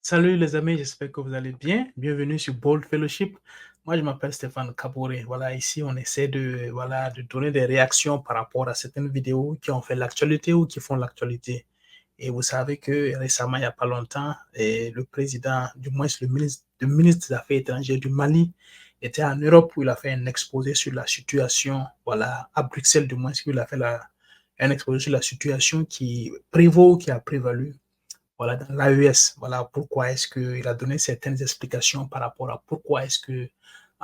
Salut les amis, j'espère que vous allez bien. Bienvenue sur Bold Fellowship. Moi, je m'appelle Stéphane Kabouré. Voilà, ici, on essaie de donner des réactions par rapport à certaines vidéos qui ont fait l'actualité ou qui font l'actualité. Et vous savez que récemment, il n'y a pas longtemps, le président, du moins le ministre des Affaires étrangères du Mali, était en Europe où il a fait un exposé sur la situation, voilà, à Bruxelles du moins, où il a fait un exposé sur la situation qui prévaut, qui a prévalu voilà, dans l'AES. Voilà pourquoi est-ce qu'il a donné certaines explications par rapport à pourquoi est-ce que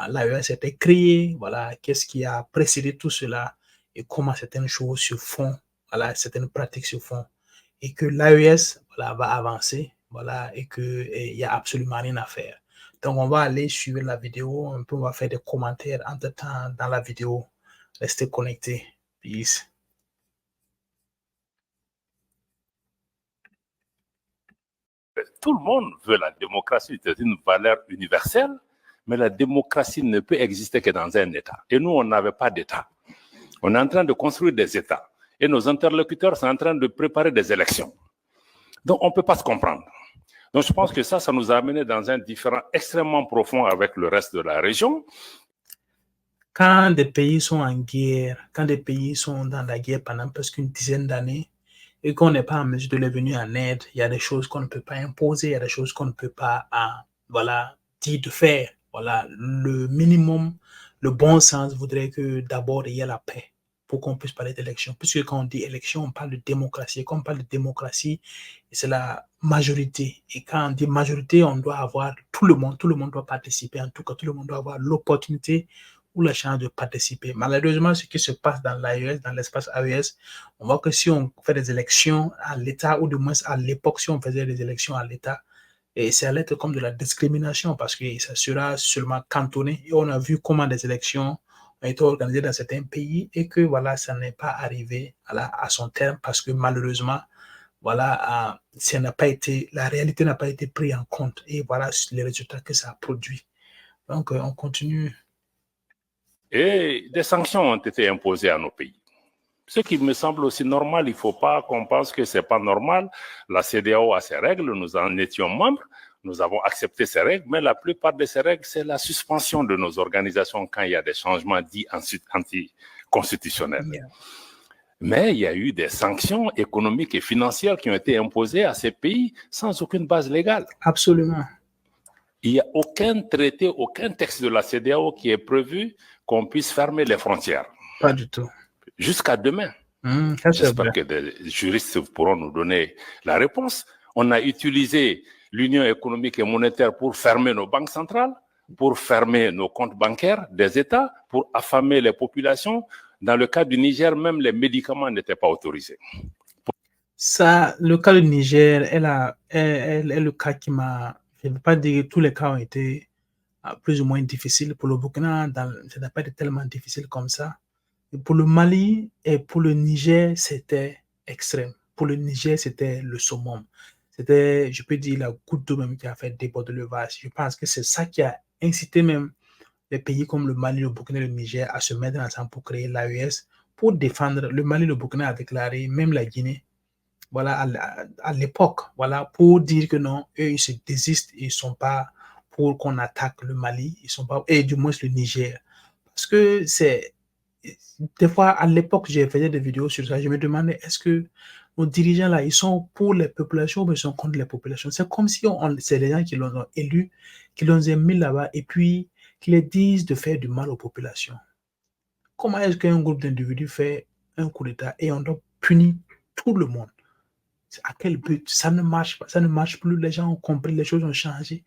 l'AES a été créé, voilà, qu'est-ce qui a précédé tout cela et comment certaines choses se font, voilà, certaines pratiques se font et que l'AES voilà, va avancer, voilà, et qu'il n'y a absolument rien à faire. Donc, on va aller suivre la vidéo, un peu, on va faire des commentaires entre-temps dans la vidéo. Restez connectés. Peace. Tout le monde veut la démocratie, c'est une valeur universelle, mais la démocratie ne peut exister que dans un État. Et nous, on n'avait pas d'État. On est en train de construire des États. Et nos interlocuteurs sont en train de préparer des élections. Donc, on ne peut pas se comprendre. Donc, je pense que ça nous a amené dans un différend extrêmement profond avec le reste de la région. Quand des pays sont en guerre, quand des pays sont dans la guerre pendant presque une dizaine d'années, et qu'on n'est pas en mesure de les venir en aide, il y a des choses qu'on ne peut pas imposer, il y a des choses qu'on ne peut pas voilà, dire de faire. Voilà, le minimum, le bon sens voudrait que d'abord il y ait la paix pour qu'on puisse parler d'élection. Puisque quand on dit élection, on parle de démocratie. Et quand on parle de démocratie, c'est la majorité. Et quand on dit majorité, on doit avoir tout le monde doit participer. En tout cas, tout le monde doit avoir l'opportunité ou la chance de participer. Malheureusement, ce qui se passe dans l'AES, dans l'espace AES, on voit que si on fait des élections à l'État, ou du moins à l'époque, si on faisait des élections à l'État, et ça allait être comme de la discrimination parce que ça sera seulement cantonné. Et on a vu comment des élections ont été organisées dans certains pays et que voilà, ça n'est pas arrivé à son terme parce que malheureusement, voilà, ça n'a pas été, la réalité n'a pas été prise en compte. Et voilà les résultats que ça a produit. Donc, on continue. Et des sanctions ont été imposées à nos pays. Ce qui me semble aussi normal, il ne faut pas qu'on pense que ce n'est pas normal. La CEDEAO a ses règles, nous en étions membres, nous avons accepté ces règles, mais la plupart de ces règles, c'est la suspension de nos organisations quand il y a des changements dits anticonstitutionnels. Yeah. Mais il y a eu des sanctions économiques et financières qui ont été imposées à ces pays sans aucune base légale. Absolument. Il n'y a aucun traité, aucun texte de la CEDEAO qui est prévu qu'on puisse fermer les frontières. Pas du tout. Jusqu'à demain. J'espère que des juristes pourront nous donner la réponse. On a utilisé l'Union économique et monétaire pour fermer nos banques centrales, pour fermer nos comptes bancaires des États, pour affamer les populations. Dans le cas du Niger, même les médicaments n'étaient pas autorisés. Ça, le cas du Niger est le cas qui m'a... Je ne veux pas dire que tous les cas ont été plus ou moins difficiles. Pour le Burkina, ça n'a pas été tellement difficile comme ça. Et pour le Mali et pour le Niger, c'était extrême. Pour le Niger, c'était le summum. C'était, je peux dire, la goutte d'eau même qui a fait déborder le vase. Je pense que c'est ça qui a incité même les pays comme le Mali, le Burkina et le Niger à se mettre ensemble pour créer l'AES, pour défendre le Mali, le Burkina a déclaré, même la Guinée, voilà, à l'époque, voilà, pour dire que non, eux, ils se désistent, ils ne sont pas pour qu'on attaque le Mali, ils sont pas, et du moins le Niger. Parce que c'est, des fois, à l'époque, j'ai fait des vidéos sur ça, je me demandais, est-ce que nos dirigeants là, ils sont pour les populations ou ils sont contre les populations? C'est comme si c'est les gens qui l'ont élu, qui l'ont mis là-bas, et puis qui les disent de faire du mal aux populations. Comment est-ce qu'un groupe d'individus fait un coup d'État et on doit punir tout le monde? À quel but? Ça ne marche pas, ça ne marche plus. Les gens ont compris, les choses ont changé.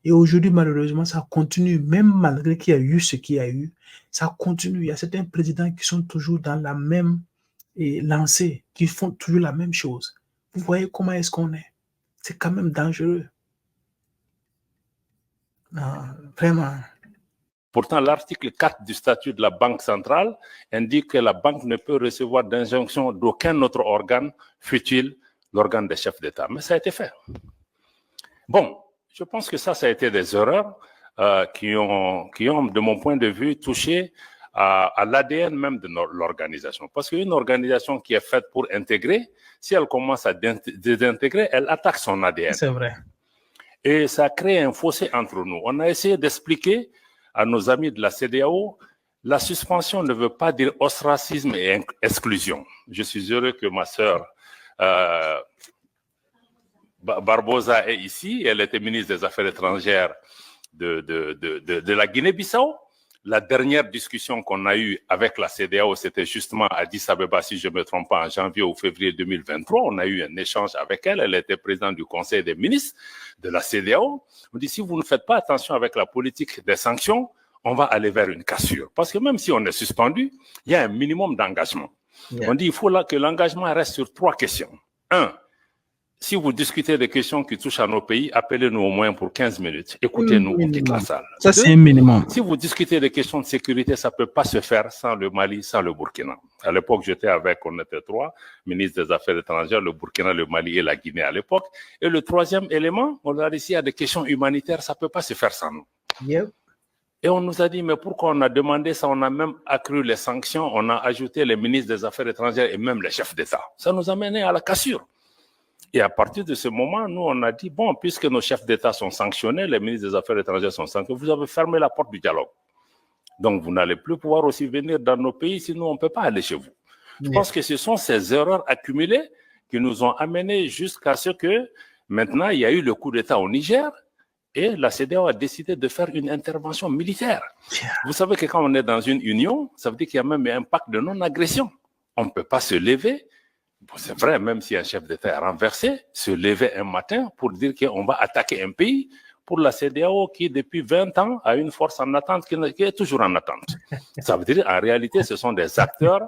Et aujourd'hui, malheureusement, ça continue, même malgré qu'il y a eu ce qu'il y a eu, ça continue. Il y a certains présidents qui sont toujours dans la même lancée, qui font toujours la même chose. Vous voyez comment est-ce qu'on est? C'est quand même dangereux. Non, vraiment. Pourtant, l'article 4 du statut de la Banque centrale indique que la banque ne peut recevoir d'injonction d'aucun autre organe, fût-il l'organe des chefs d'État. Mais ça a été fait. Bon, je pense que ça a été des erreurs qui ont, de mon point de vue, touché à l'ADN même de l'organisation. Parce qu'une organisation qui est faite pour intégrer, si elle commence à désintégrer, elle attaque son ADN. C'est vrai. Et ça a créé un fossé entre nous. On a essayé d'expliquer à nos amis de la CEDEAO, la suspension ne veut pas dire ostracisme et exclusion. Je suis heureux que ma sœur Barbosa est ici. Elle était ministre des Affaires étrangères de la Guinée-Bissau. La dernière discussion qu'on a eue avec la CEDEAO, c'était justement à Addis Abeba, si je ne me trompe pas, en janvier ou février 2023. On a eu un échange avec elle. Elle était présidente du Conseil des ministres de la CEDEAO. On dit, si vous ne faites pas attention avec la politique des sanctions, on va aller vers une cassure. Parce que même si on est suspendu, il y a un minimum d'engagement. On dit, il faut que l'engagement reste sur 3 questions. 1, si vous discutez des questions qui touchent à nos pays, appelez-nous au moins pour 15 minutes. Écoutez-nous, on quitte la salle. Ça, c'est un minimum. Si vous discutez des questions de sécurité, ça ne peut pas se faire sans le Mali, sans le Burkina. À l'époque, j'étais avec, on était 3, ministre des Affaires étrangères, le Burkina, le Mali et la Guinée à l'époque. Et le 3e élément, on a dit, s'il y a des questions humanitaires, ça ne peut pas se faire sans nous. Yep. Et on nous a dit, mais pourquoi on a demandé ça? On a même accru les sanctions, on a ajouté les ministres des Affaires étrangères et même les chefs d'État. Ça nous a mené à la cassure. Et à partir de ce moment, nous, on a dit, bon, puisque nos chefs d'État sont sanctionnés, les ministres des Affaires étrangères sont sanctionnés, vous avez fermé la porte du dialogue. Donc, vous n'allez plus pouvoir aussi venir dans nos pays, sinon on ne peut pas aller chez vous. Je pense que ce sont ces erreurs accumulées qui nous ont amenés jusqu'à ce que, maintenant, il y a eu le coup d'État au Niger et la CEDEAO a décidé de faire une intervention militaire. Vous savez que quand on est dans une union, ça veut dire qu'il y a même un pacte de non-agression. On ne peut pas se lever. Bon, c'est vrai, même si un chef d'État est renversé, se lever un matin pour dire qu'on va attaquer un pays, pour la CEDEAO qui, depuis 20 ans, a une force en attente qui est toujours en attente. Ça veut dire, en réalité, ce sont des acteurs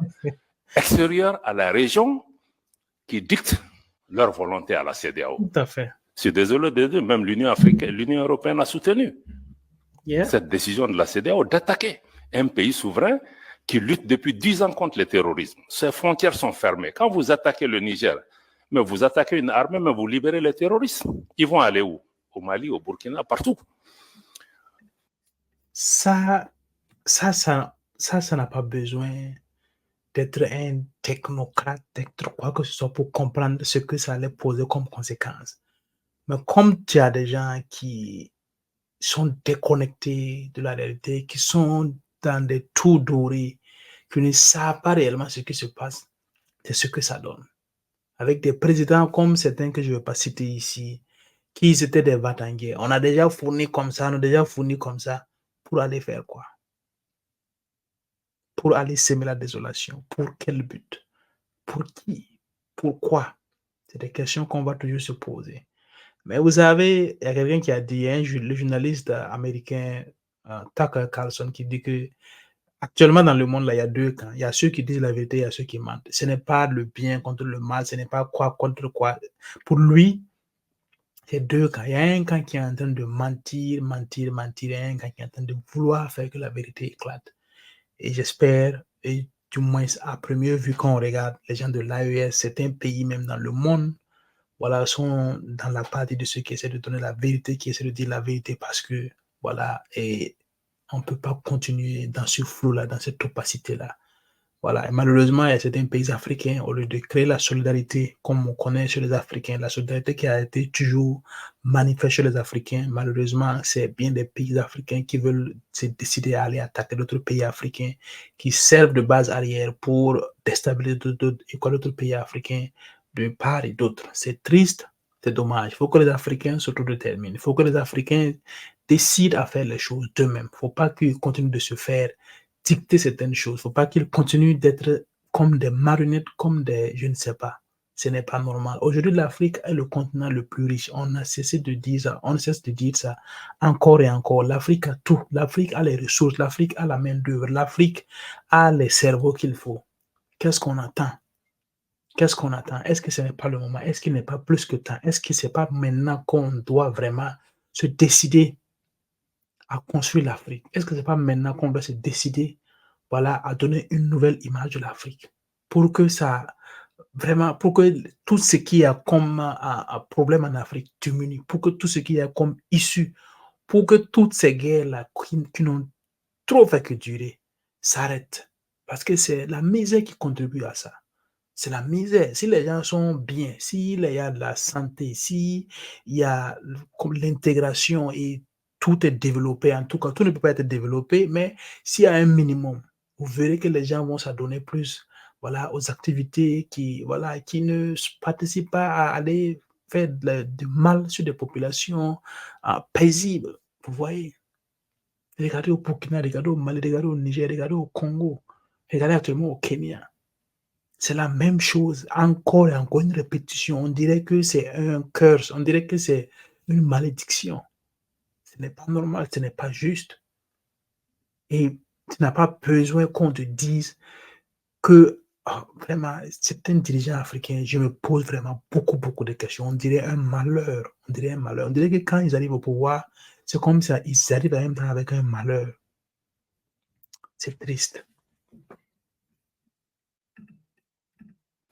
extérieurs à la région qui dictent leur volonté à la CEDEAO. Tout à fait. Je suis désolé de dire, même l'Union africaine, l'Union européenne a soutenu cette décision de la CEDEAO d'attaquer un pays souverain qui lutte depuis 10 ans contre le terrorisme. Ses frontières sont fermées. Quand vous attaquez le Niger, mais vous attaquez une armée, mais vous libérez les terroristes. Ils vont aller où? Au Mali, au Burkina, partout. Ça n'a pas besoin d'être un technocrate, d'être quoi que ce soit pour comprendre ce que ça allait poser comme conséquence. Mais comme tu as des gens qui sont déconnectés de la réalité, qui sont dans des trous dorés, qui ne savent pas réellement ce qui se passe, c'est ce que ça donne. Avec des présidents comme certains que je ne vais pas citer ici, qui étaient des va-t-en-guerre. On a déjà fourni comme ça, pour aller faire quoi? Pour aller semer la désolation. Pour quel but? Pour qui? Pourquoi? C'est des questions qu'on va toujours se poser. Mais vous savez, il y a quelqu'un qui a dit, le journaliste américain Tucker Carlson, qui dit que actuellement dans le monde, là, il y a 2 camps. Il y a ceux qui disent la vérité, il y a ceux qui mentent. Ce n'est pas le bien contre le mal, ce n'est pas quoi contre quoi. Pour lui, c'est 2 camps. Il y a un camp qui est en train de mentir, et un camp qui est en train de vouloir faire que la vérité éclate. Et j'espère, et du moins à première vue, quand on regarde les gens de l'AES, certains pays même dans le monde, voilà, sont dans la partie de ceux qui essaient de donner la vérité, qui essaient de dire la vérité parce que, voilà, et on ne peut pas continuer dans ce flou-là, dans cette opacité-là. Voilà, et malheureusement, il y a certains pays africains, au lieu de créer la solidarité comme on connaît chez les Africains, la solidarité qui a été toujours manifeste chez les Africains, malheureusement, c'est bien des pays africains qui veulent se décider à aller attaquer d'autres pays africains, qui servent de base arrière pour déstabiliser d'autres pays africains de part et d'autre. C'est triste, c'est dommage. Il faut que les Africains s'autodéterminent. Il faut que les Africains décident à faire les choses d'eux-mêmes. Il ne faut pas qu'ils continuent de se faire dicter certaines choses. Il ne faut pas qu'ils continuent d'être comme des marionnettes, comme des, je ne sais pas. Ce n'est pas normal. Aujourd'hui, l'Afrique est le continent le plus riche. On a cessé de dire ça. On cesse de dire ça encore et encore. L'Afrique a tout. L'Afrique a les ressources. L'Afrique a la main d'œuvre. L'Afrique a les cerveaux qu'il faut. Qu'est-ce qu'on attend? Qu'est-ce qu'on attend? Est-ce que ce n'est pas le moment? Est-ce qu'il n'est pas plus que temps? Est-ce que ce n'est pas maintenant qu'on doit vraiment se décider à construire l'Afrique? Est-ce que ce n'est pas maintenant qu'on doit se décider, voilà, à donner une nouvelle image de l'Afrique pour que ça, vraiment, pour que tout ce qu'il y a comme problème en Afrique diminue, pour que tout ce qu'il y a comme issue, pour que toutes ces guerres-là qui n'ont trop fait que durer s'arrêtent. Parce que c'est la misère qui contribue à ça. c'est la misère. Si les gens sont bien, s'il y a de la santé, s'il y a comme l'intégration et tout est développé, en tout cas, tout ne peut pas être développé, mais s'il y a un minimum, vous verrez que les gens vont s'adonner plus, voilà, aux activités qui, voilà, qui ne participent pas à aller faire du mal sur des populations paisibles. Vous voyez? Regardez au Burkina, regardez au Mali, regardez au Niger, regardez au Congo, regardez actuellement au Kenya. C'est la même chose, encore et encore une répétition. On dirait que c'est un curse, on dirait que c'est une malédiction. Ce n'est pas normal, ce n'est pas juste. Et tu n'as pas besoin qu'on te dise que vraiment, certains dirigeants africains, je me pose vraiment beaucoup, beaucoup de questions. On dirait un malheur. On dirait un malheur. On dirait que quand ils arrivent au pouvoir, c'est comme ça, ils arrivent en même temps avec un malheur. C'est triste.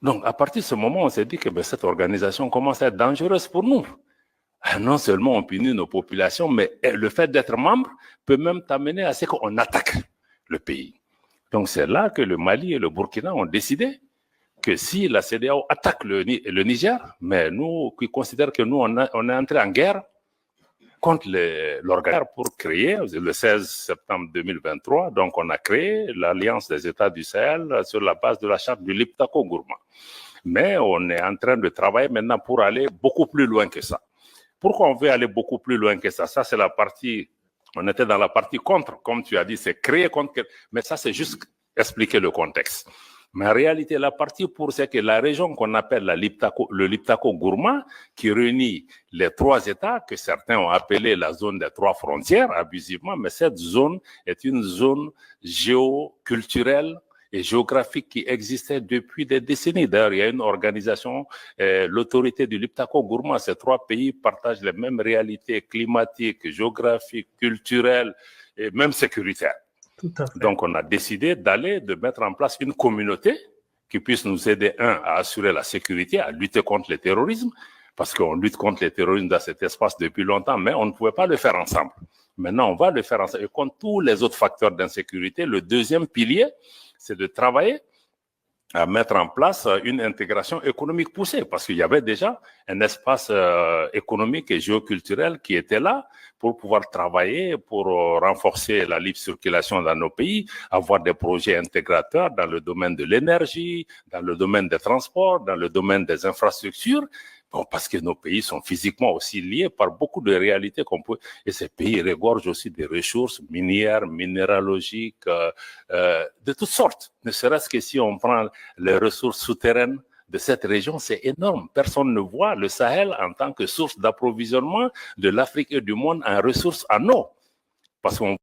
Donc, à partir de ce moment, on s'est dit que cette organisation commence à être dangereuse pour nous. Non seulement on punit nos populations, mais le fait d'être membre peut même t'amener à ce qu'on attaque le pays. Donc, c'est là que le Mali et le Burkina ont décidé que si la CEDEAO attaque le Niger, mais nous qui considérons que nous, on est entré en guerre contre l'organisation pour créer, le 16 septembre 2023, donc on a créé l'Alliance des États du Sahel sur la base de la charte du Liptako-Gourma. Mais on est en train de travailler maintenant pour aller beaucoup plus loin que ça. Pourquoi on veut aller beaucoup plus loin que ça? Ça, c'est la partie, on était dans la partie contre, comme tu as dit, c'est créer contre, mais ça, c'est juste expliquer le contexte. Mais en réalité, la partie pour, c'est que la région qu'on appelle le Liptako-Gourma, qui réunit les trois États, que certains ont appelé la zone des trois frontières, abusivement, mais cette zone est une zone géoculturelle et géographique qui existait depuis des décennies. D'ailleurs, il y a une organisation, l'autorité du Liptako-Gourma. Ces trois pays partagent les mêmes réalités climatiques, géographiques, culturelles et même sécuritaires. Tout à fait. Donc, on a décidé de mettre en place une communauté qui puisse nous aider, à assurer la sécurité, à lutter contre le terrorisme, parce qu'on lutte contre le terrorisme dans cet espace depuis longtemps, mais on ne pouvait pas le faire ensemble. Maintenant, on va le faire ensemble. Et contre tous les autres facteurs d'insécurité, le deuxième pilier, c'est de travailler à mettre en place une intégration économique poussée, parce qu'il y avait déjà un espace économique et géoculturel qui était là pour pouvoir travailler, pour renforcer la libre circulation dans nos pays, avoir des projets intégrateurs dans le domaine de l'énergie, dans le domaine des transports, dans le domaine des infrastructures. Bon, parce que nos pays sont physiquement aussi liés par beaucoup de réalités qu'on peut, et ces pays regorgent aussi des ressources minières, minéralogiques, de toutes sortes. Ne serait-ce que si on prend les ressources souterraines de cette région, c'est énorme. Personne ne voit le Sahel en tant que source d'approvisionnement de l'Afrique et du monde en ressources en eau. Parce qu'on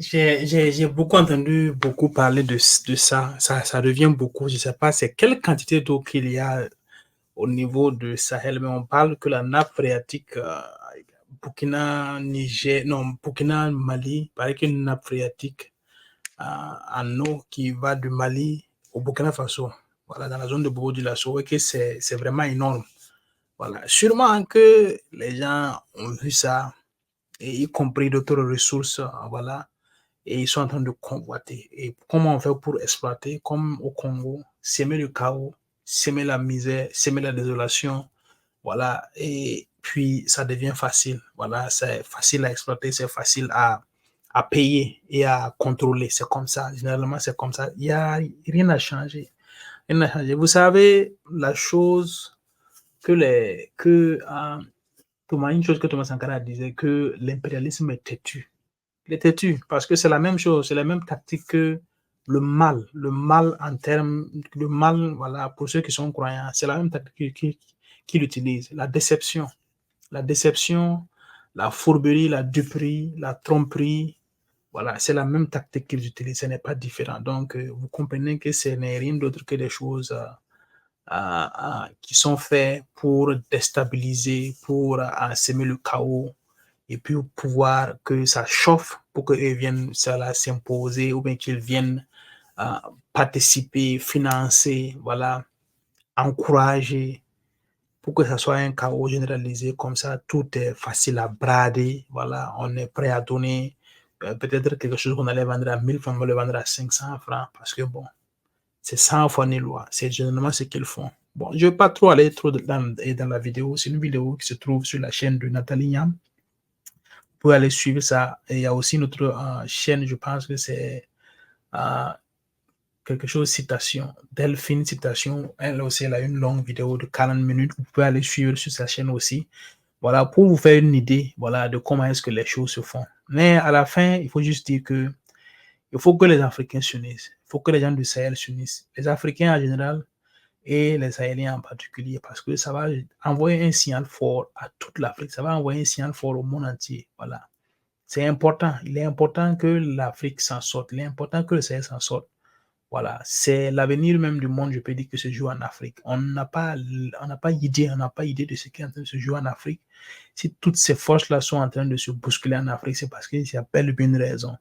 J'ai beaucoup entendu beaucoup parler de ça. Ça devient beaucoup. Je ne sais pas c'est quelle quantité d'eau qu'il y a au niveau de Sahel, mais on parle que la nappe phréatique Burkina, Niger, non, Burkina, Mali, il paraît qu'une nappe phréatique en eau qui va du Mali au Burkina Faso, voilà, dans la zone de Bobo du Lasso, et que c'est vraiment énorme. Voilà. Sûrement que les gens ont vu ça, et y compris d'autres ressources, voilà, et ils sont en train de convoiter. Et comment on fait pour exploiter, comme au Congo, semer le chaos, semer la misère, semer la désolation, voilà, et puis ça devient facile, voilà, c'est facile à exploiter, c'est facile à payer et à contrôler, c'est comme ça, généralement c'est comme ça, il n'y a rien à changer, rien à changer. Vous savez, la chose une chose que Thomas Sankara disait, que l'impérialisme est têtu. Il est têtu parce que c'est la même chose, c'est la même tactique que le mal en termes, le mal, voilà, pour ceux qui sont croyants, c'est la même tactique qu'il utilise, la déception, la fourberie, la duperie, la tromperie, voilà, c'est la même tactique qu'ils utilisent, ce n'est pas différent. Donc, vous comprenez que ce n'est rien d'autre que des choses qui sont faites pour déstabiliser, pour semer le chaos, et puis pouvoir que ça chauffe pour qu'ils viennent s'imposer ou bien qu'ils viennent participer, financer, voilà, encourager pour que ça soit un chaos généralisé. Comme ça, tout est facile à brader. Voilà, on est prêt à donner peut-être quelque chose qu'on allait vendre à 1000 francs, on va le vendre à 500 francs parce que bon, C'est sans foi ni loi. C'est généralement ce qu'ils font. Bon, je ne vais pas trop aller trop dans la vidéo. C'est une vidéo qui se trouve sur la chaîne de Nathalie Niam. Vous pouvez aller suivre ça. Et il y a aussi notre chaîne, je pense que c'est quelque chose citation. Delphine citation. Elle aussi, elle a une longue vidéo de 40 minutes. Vous pouvez aller suivre sur sa chaîne aussi. Voilà, pour vous faire une idée, voilà, de comment est-ce que les choses se font. Mais à la fin, il faut juste dire que il faut que les Africains s'unissent. Il faut que les gens du Sahel s'unissent. Les Africains en général et les Sahéliens en particulier, parce que ça va envoyer un signal fort à toute l'Afrique. Ça va envoyer un signal fort au monde entier. Voilà. C'est important. Il est important que l'Afrique s'en sorte. Il est important que le Sahel s'en sorte. Voilà. C'est l'avenir même du monde, je peux dire, que se joue en Afrique. On n'a pas idée de ce qui est en train de se jouer en Afrique. Si toutes ces forces-là sont en train de se bousculer en Afrique, c'est parce qu'il y a bel et bien une raison.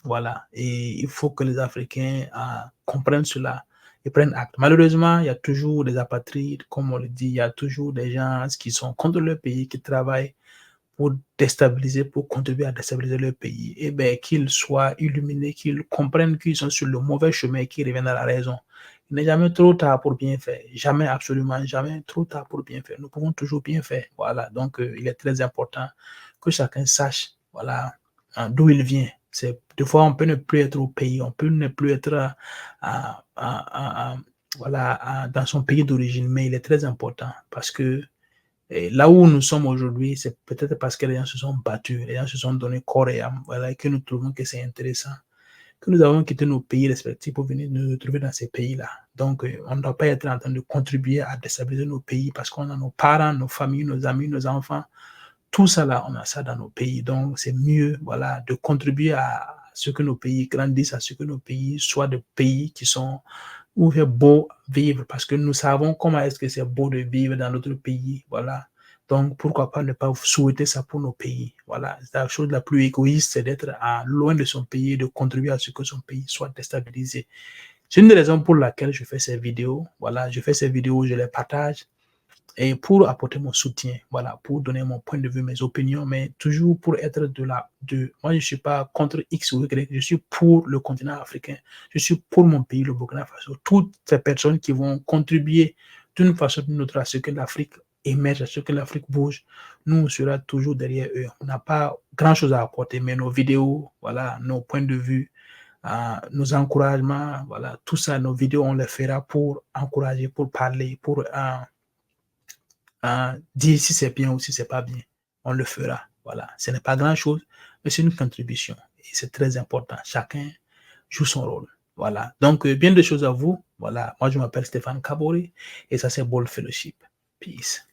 Voilà. Et il faut que les Africains comprennent cela et prennent acte. Malheureusement, il y a toujours des apatrides, comme on le dit, il y a toujours des gens qui sont contre leur pays, qui travaillent pour déstabiliser, pour contribuer à déstabiliser leur pays. Et bien, qu'ils soient illuminés, qu'ils comprennent qu'ils sont sur le mauvais chemin et qu'ils reviennent à la raison. Il n'est jamais trop tard pour bien faire. Jamais, absolument jamais trop tard pour bien faire. Nous pouvons toujours bien faire. Voilà. Donc, il est très important que chacun sache, voilà, d'où il vient. Des fois, on peut ne plus être au pays, on peut ne plus être voilà, dans son pays d'origine, mais il est très important parce que là où nous sommes aujourd'hui, c'est peut-être parce que les gens se sont battus, les gens se sont donné corps et âme, voilà, et que nous trouvons que c'est intéressant, que nous avons quitté nos pays respectifs pour venir nous retrouver dans ces pays-là. Donc, on ne doit pas être en train de contribuer à déstabiliser nos pays parce qu'on a nos parents, nos familles, nos amis, nos enfants. Tout ça là, on a ça dans nos pays. Donc, c'est mieux, voilà, de contribuer à ce que nos pays grandissent, à ce que nos pays soient des pays qui sont où il est beau vivre parce que nous savons comment est-ce que c'est beau de vivre dans notre pays. Voilà. Donc, pourquoi pas ne pas souhaiter ça pour nos pays. Voilà. La chose la plus égoïste, c'est d'être loin de son pays et de contribuer à ce que son pays soit déstabilisé. C'est une des raisons pour laquelle je fais ces vidéos. Voilà. Je fais ces vidéos, je les partage et pour apporter mon soutien, voilà, pour donner mon point de vue, mes opinions, mais toujours pour être moi, je ne suis pas contre X ou Y, je suis pour le continent africain, je suis pour mon pays, le Burkina Faso. Toutes ces personnes qui vont contribuer d'une façon ou d'une autre à ce que l'Afrique émerge, à ce que l'Afrique bouge, nous, on sera toujours derrière eux. On n'a pas grand-chose à apporter, mais nos vidéos, voilà, nos points de vue, nos encouragements, voilà, tout ça, nos vidéos, on les fera pour encourager, pour parler, pour dire si c'est bien ou si c'est pas bien. On le fera. Voilà. Ce n'est pas grand-chose, mais c'est une contribution. Et c'est très important. Chacun joue son rôle. Voilà. Donc, bien de choses à vous. Voilà. Moi, je m'appelle Stéphane Kabori et ça, c'est Ball Fellowship. Peace.